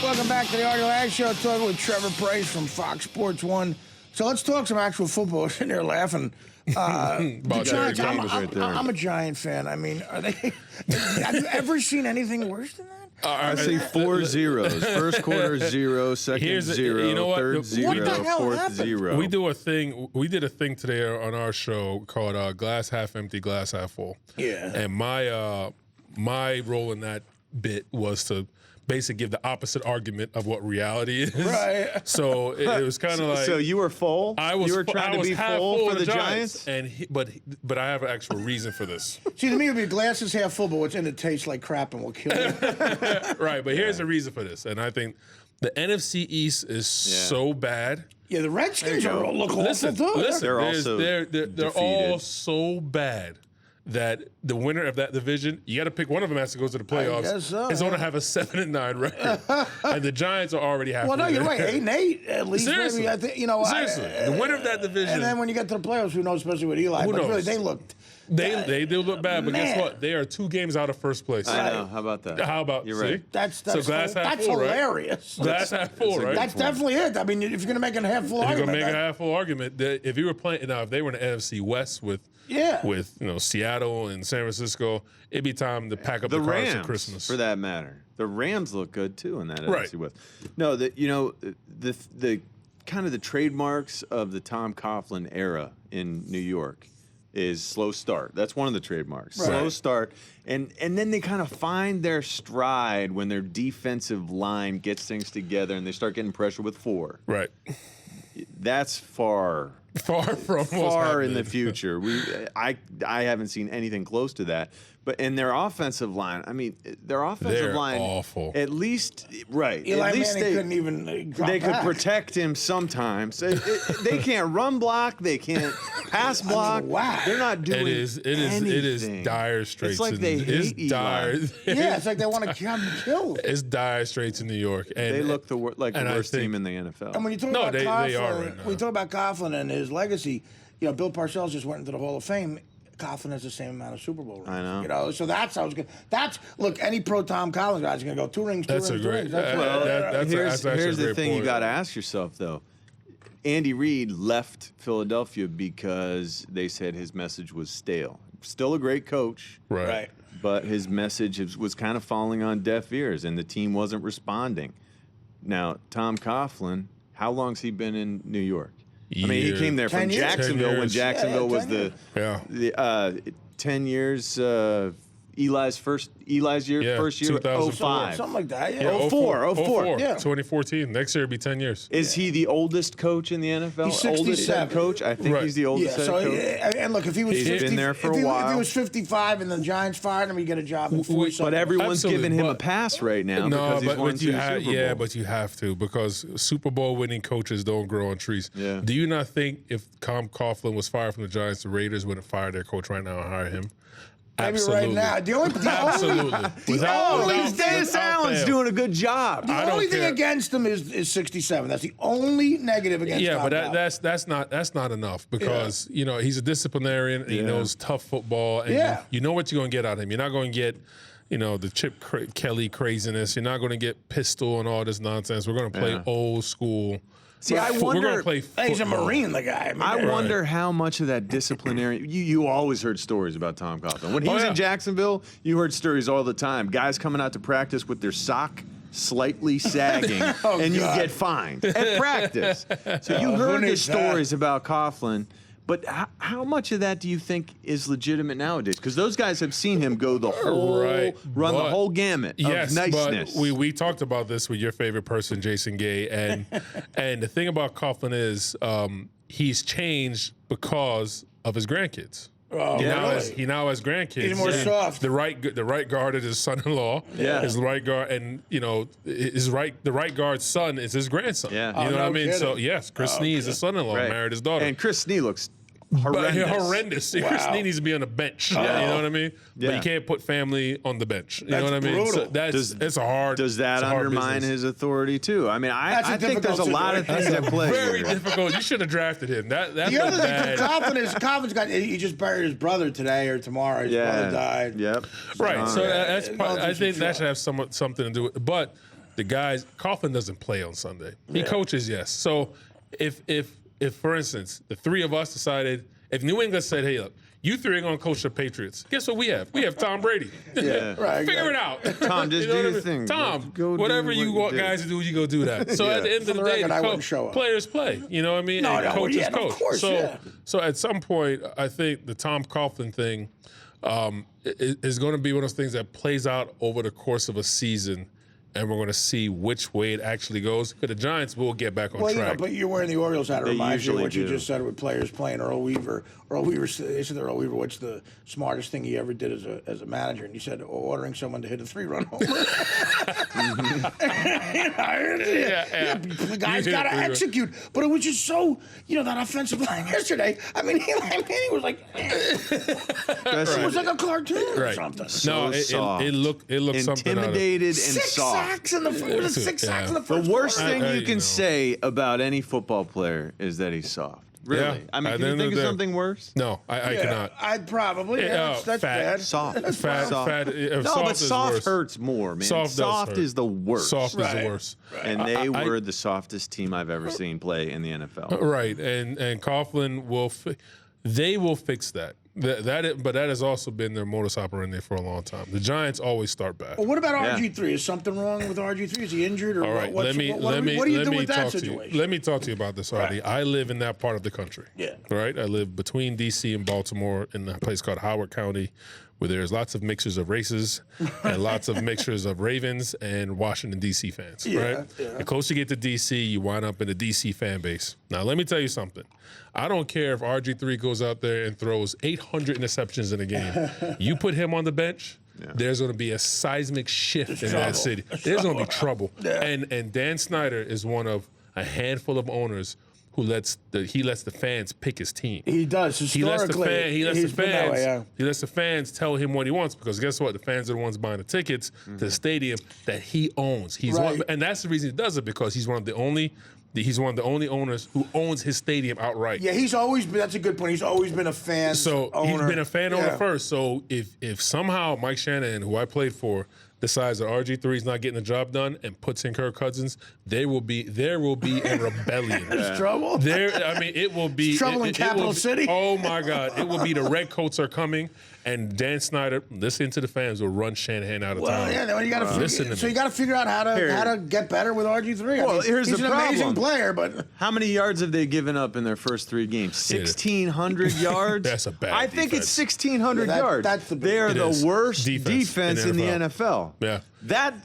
Welcome back to the Artie Lange Show. Talking with Trevor Pryce from Fox Sports 1. So let's talk some actual football. I was sitting there laughing. The Giants, I'm a Giant fan. I mean, are they? Have you ever seen anything worse than that? I say 4 zeros. First quarter 0, second 0, you know what? third 0, What the hell fourth happened? 0. We did a thing today on our show called Glass Half Empty, Glass Half Full. Yeah. And my role in that bit was to basically give the opposite argument of what reality is. Right. So it was kind of like. So you were full? You were trying to be full for the Giants? But I have an actual reason for this. See, to me, it would be glasses half full, but what's in it tastes like crap and will kill you. Right, but here's the reason for this. And I think the NFC East is so bad. Yeah, the Redskins look awful too. Listen, they're all so bad that the winner of that division, you got to pick one of them has to go to the playoffs. I guess so, is going to have a 7-9 record, and the Giants are already halfway. Well, no, you're right. there. 8-8 at least. Seriously, maybe, I think, seriously, the winner of that division. And then when you get to the playoffs, who knows? Especially with Eli. Who but knows? really, they looked. They do look bad, but Man. guess what? They are 2 games out of first place. I know. How about that? How about You're see? right. That's glass half that's full, right? hilarious. Glass half full, right? That's definitely it. I mean, if you're going to make a half full If you're argument, gonna make a half full argument, that if you were playing now, if they were in the NFC West with Seattle and San Francisco, it'd be time to pack up the cars for Christmas. For that matter, the Rams look good too in that Right. NFC West. No, the kind of the trademarks of the Tom Coughlin era in New York is slow start. That's one of the trademarks. Right. Slow start, and then they kind of find their stride when their defensive line gets things together and they start getting pressure with 4. Right. That's far in the future. I haven't seen anything close to that. But in their offensive line, I mean, their offensive They're line, awful. At least, right? Eli at least Manning couldn't even drop they could back. protect him sometimes. They can't run block. They can't pass block. wow. They're not doing. It is dire straits. It's like they hate dire. Yeah, it's like they want to have him killed. It's dire straits in New York, and They look like the and I worst think- team in the NFL. And when you talk No, about they Coughlin, are right now. when you talk about Coughlin and his legacy, Bill Parcells just went into the Hall of Fame. Coughlin has the same amount of Super Bowl rings. I know. So that's how it's good. Look, any pro Tom Collins guy is going to go 2 rings, 2 That's rings, a 2 great. rings. That's here's actually a the great thing point. you got to ask yourself though. Andy Reid left Philadelphia because they said his message was stale. Still a great coach, Right. but his message was kind of falling on deaf ears, and the team wasn't responding. Now, Tom Coughlin, how long's he been in New York? I mean, he came there 10 from years. Jacksonville 10 when years. Jacksonville was 10 the 10 years. Eli's year, first year, 2005. 05. something like that. Yeah. Yeah. 04. Yeah. 2014. Next year it'll be 10 years. Is he the oldest coach in the NFL? He's Oldest head 67. coach? I think Right. he's the oldest head coach. And look, if he was He's 50, been there for if a he, while. If he was 55 and the Giants fired him, he'd get a job in 40 But everyone's Absolutely, giving him a but- pass right now No, because he's but won you 2 Super Bowls. but you have to because Super Bowl winning coaches don't grow on trees. Yeah. Do you not think if Tom Coughlin was fired from the Giants, the Raiders wouldn't fire their coach right now and hire him? Maybe Absolutely. right now. The only Dennis Allen's doing a good job. The I don't only thing care. against him is 67. That's the only negative against Yeah, Tom but Coughlin. that's not enough because he's a disciplinarian. And He knows tough football, and you know what you're going to get out of him. You're not going to get the Chip Kelly craziness. You're not going to get pistol and all this nonsense. We're going to play old school. See, I We're going wonder. to play football. He's a Marine, the guy. I wonder how much of that disciplinary. You always heard stories about Tom Coughlin. When he was in Jacksonville, you heard stories all the time. Guys coming out to practice with their sock slightly sagging, and you get fined at practice. So you heard the stories about Coughlin. But how much of that do you think is legitimate nowadays? Because those guys have seen him go the whole, run the whole gamut of niceness. But we talked about this with your favorite person, Jason Gay, and the thing about Coughlin is he's changed because of his grandkids. Oh, He really? now has grandkids. He's more soft. The right guard is his son-in-law. Yeah. His right guard, and the right guard's son is his grandson. Yeah. You know what I mean? kidding. So yes, Chris Snee is his son-in-law. Right. Married his daughter. And Chris Snee looks But horrendous. horrendous. Chris Snee needs to be on the bench. You know what I mean? Yeah. But you can't put family on the bench. You know That's what I mean? brutal. So it's a hard. Does that it's a hard undermine business. his authority too? I mean, That's a I think there's a difficult lot of things at play. Very here. difficult. You should have drafted him. That's The other bad. thing, Coffin's he just buried his brother today or tomorrow. His brother died. Yep. Right. So that's well, I think that sure. should have something to do with it. But the guys, Coughlin doesn't play on Sunday. He coaches, yes. So if for instance, the three of us decided, if New England said, hey, look, you three are going to coach the Patriots. Guess what we have? We have Tom Brady. Yeah. Right. Figure it out. Tom, just do your thing. Tom, Go whatever do you want guys to do, you go do that. So at the end of the day, players play. You know what I mean? And coaches coach. Of course, so at some point, I think the Tom Coughlin thing is going to be one of those things that plays out over the course of a season. And we're going to see which way it actually goes. Because the Giants will get back on track. Well, but you're wearing the Orioles hat. It reminds you of what you just said with players playing Earl Weaver. They said to Earl Weaver, what's the smartest thing he ever did as a manager? And he said, ordering someone to hit a 3-run homer. The guy's got to execute. But it was just so, that offensive line yesterday. I mean, he was like, it was like a cartoon or something. No, it looked something intimidated and soft. 6 sacks in the first. The worst thing you can say about any football player is that he's soft. Really? Yeah. I mean, can you think of something worse? No, I cannot. I'd probably. That's fat, bad. Soft. Fat. But soft hurts more, man. Soft is the worst. Soft is the worst. Right. And they were the softest team I've ever seen play in the NFL. Right, and Coughlin they will fix that. But that has also been their modus operandi for a long time. The Giants always start bad. Well, what about RG3? Is something wrong with RG3? Is he injured? Or all right, what do you do with that situation? Let me talk to you about this, Artie. Right. I live in that part of the country. Yeah. Right? I live between D.C. and Baltimore in a place called Howard County, where there's lots of mixtures of races and lots of mixtures of Ravens and Washington, D.C. fans, right? Yeah. The closer you get to D.C., you wind up in the D.C. fan base. Now, let me tell you something. I don't care if RG3 goes out there and throws 800 interceptions in a game. You put him on the bench, there's going to be a seismic shift in that city. There's going to be trouble. Yeah. And Dan Snyder is one of a handful of owners who lets the fans pick his team. He does. Historically, he lets the fans tell him what he wants, because guess what? The fans are the ones buying the tickets to the stadium that he owns. And that's the reason he does it, because he's one of the only owners who owns his stadium outright. Yeah, that's a good point. He's always been a fan owner. He's been a fan owner first. So if somehow Mike Shanahan, who I played for, decides that RG3 is not getting the job done and puts in Kirk Cousins, there will be a rebellion. There's trouble? It will be... Trouble in Capital City? Oh, my God. It will be the Redcoats are coming, and Dan Snyder, listening to the fans, will run Shanahan out of town. You got to figure out how to get better with RG3. Well, here's the problem. He's an amazing player, but... How many yards have they given up in their first 3 games? 1,600 yards? That's a bad I think defense. It's 1,600 yards. They are the worst defense in the NFL. Yeah.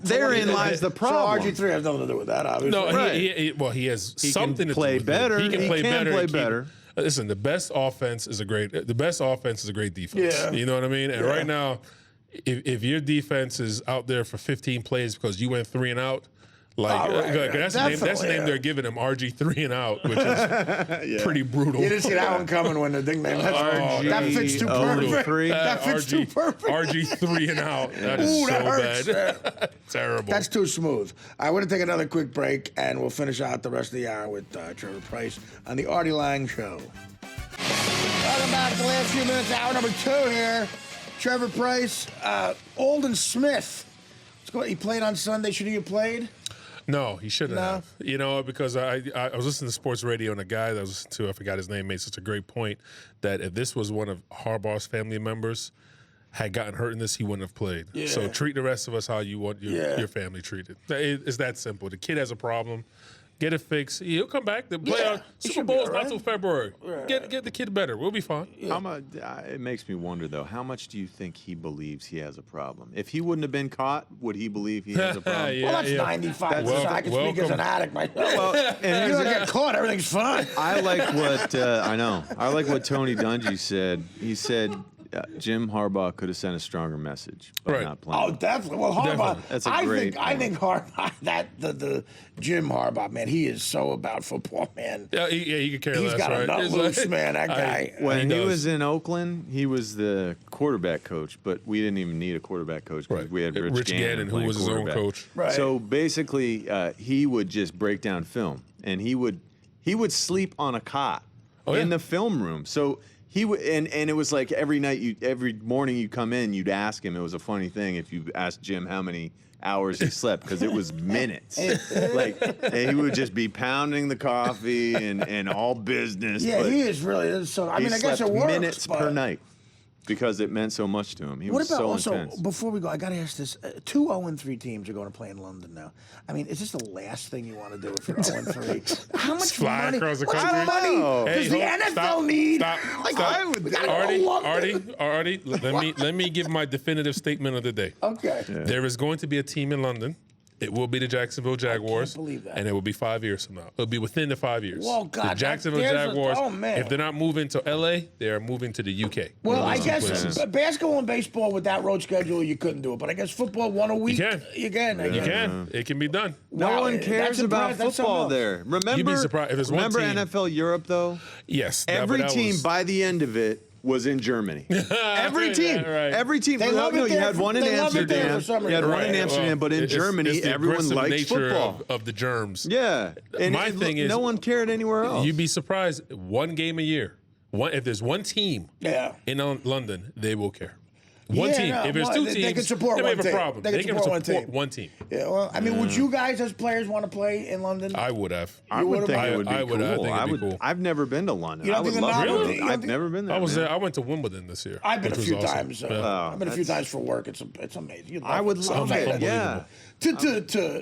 Therein lies the problem. So RG3 has nothing to do with that, obviously. No, he has something to play do better. He can play better. Listen, the best offense is a great defense. Yeah. You know what I mean? And right now, if your defense is out there for 15 plays because you went 3 and out, that's the name they're giving him, RG3 and out, which is pretty brutal. You didn't see that one coming when the nickname. That fits too perfect. That fits too perfect. RG3 and out. That is so bad. Terrible. That's too smooth. I want to take another quick break, and we'll finish out the rest of the hour with Trevor Pryce on the Artie Lange Show. Welcome back to the last few minutes, hour number 2 here. Trevor Pryce, Alden Smith. He played on Sunday. Should he have played? No, he shouldn't have. Because I was listening to sports radio, and a guy that I was listening to, I forgot his name, made such a great point that if this was one of Harbaugh's family members had gotten hurt in this, he wouldn't have played. Yeah. So treat the rest of us how you want your family treated. It's that simple. The kid has a problem. Get it fixed. He'll come back. The playoff Super Bowl is not till February. Right. Get the kid better. We'll be fine. Yeah. It makes me wonder, though, how much do you think he believes he has a problem? If he wouldn't have been caught, would he believe he has a problem? Well, that's 95%. I can speak as an addict myself. And you don't get caught, everything's fine. I like what I like what Tony Dungy said. He said Jim Harbaugh could have sent a stronger message by not playing. Oh, definitely. Well, Harbaugh. That's a great I think Harbaugh. The Jim Harbaugh, man, he is so about football, man. Yeah, he could care less. He's got a nut loose, man. That guy. When he was in Oakland, he was the quarterback coach, but we didn't even need a quarterback coach because we had Rich Gannon, who was his own coach. Right. So basically, he would just break down film, and he would sleep on a cot in the film room. So and it was like every morning you come in, you'd ask him. It was a funny thing if you asked Jim how many hours he slept, because it was minutes. And he would just be pounding the coffee and all business. Yeah, he is really. So I mean, I guess it works. Minutes per night. Because it meant so much to him. He was so intense. Before we go, I got to ask this. 2 0-3 teams are going to play in London now. I mean, is this the last thing you want to do if you're 0-3? How much fly money? Across the What country? money does the NFL need? Artie, let me give my definitive statement of the day. Okay. Yeah. There is going to be a team in London. It will be the Jacksonville Jaguars. I can't believe that. And it will be 5 years from now. It'll be within the 5 years. Well, God, the Jacksonville Jaguars, if they're not moving to LA, they are moving to the UK. Well, I guess basketball and baseball with that road schedule, you couldn't do it. But I guess football, 1 a week. You can. It can be done. No one cares about football there. Remember, You'd be surprised if it's one team. NFL Europe, though? Yes. Every team, by the end of it, was in Germany. Every team. Right. Every team. You had one in Amsterdam. You had one in Amsterdam, but in Germany, everyone liked football. Of the germs. Yeah. And my thing is, no one cared anywhere else. You'd be surprised. One game a year. If there's one team in London, they will care. One team. No, if there's 2 teams, they can support they may one have a team. problem. They can support one team. Yeah, well, I mean, would you guys as players want to play in London? I would have. I would think it would be cool. I think it'd be cool. I've never been to London. You don't think the novelty? I've never been there. I was there. I went to Wimbledon this year. I've been a few awesome. times. I've been a few times for work. It's amazing. I would love it. Yeah.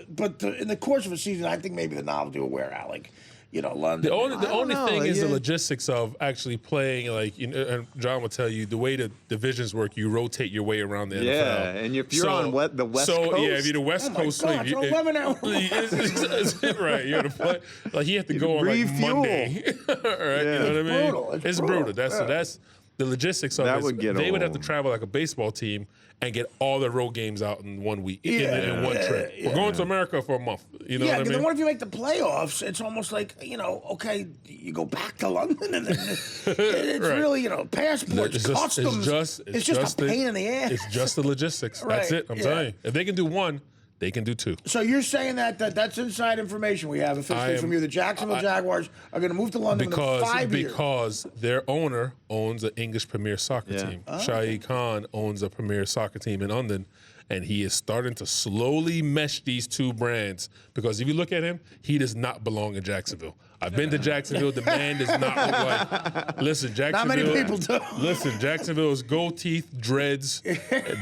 But in the course of a season, I think maybe the novelty will wear out. Like, London. The only thing is the logistics of actually playing. Like, and John will tell you, the way the divisions work, you rotate your way around the NFL. Yeah, and if you're on the West Coast. Yeah, if you're the West Coast, God, you're 11 hours. Right, you're the play. Like, you have to go on like Monday. Right, Yeah. you know what I mean? Brutal. It's brutal. That's the logistics of it. They would have to travel like a baseball team and get all the road games out in 1 week, in one trip. We're going to America for a month. You know what I mean? Then what if you make the playoffs? It's almost like, okay, you go back to London and then it's really, passports, customs. It's just a pain in the ass. It's just the logistics. That's it. I'm telling you. If they can do one, they can do 2. So you're saying that's inside information we have officially from you. The Jacksonville Jaguars are going to move to London in 5 years. Because their owner owns an English Premier Soccer team. Shahid Khan owns a Premier Soccer team in London. And he is starting to slowly mesh these 2 brands. Because if you look at him, he does not belong in Jacksonville. I've been to Jacksonville. The man does not look like. Listen, Jacksonville. Not many people do. Listen, Jacksonville is gold teeth, dreads,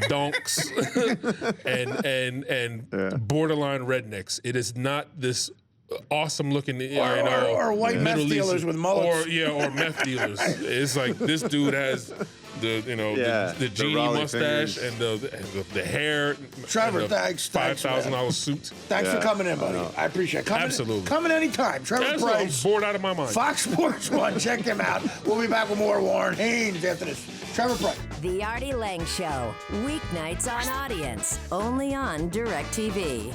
donks, and borderline rednecks. It is not this awesome looking, or white meth dealers with mullets, or meth dealers. It's like this dude has the genie mustache and the hair. Trevor, thanks. $5,000 suit. Thanks for coming in, buddy. I appreciate it. Absolutely. Coming anytime. Trevor Pryce. I'm bored out of my mind. Fox Sports 1. Check him out. We'll be back with more Warren Haynes after this. Trevor Pryce. The Artie Lange Show. Weeknights on Audience. Only on DirecTV.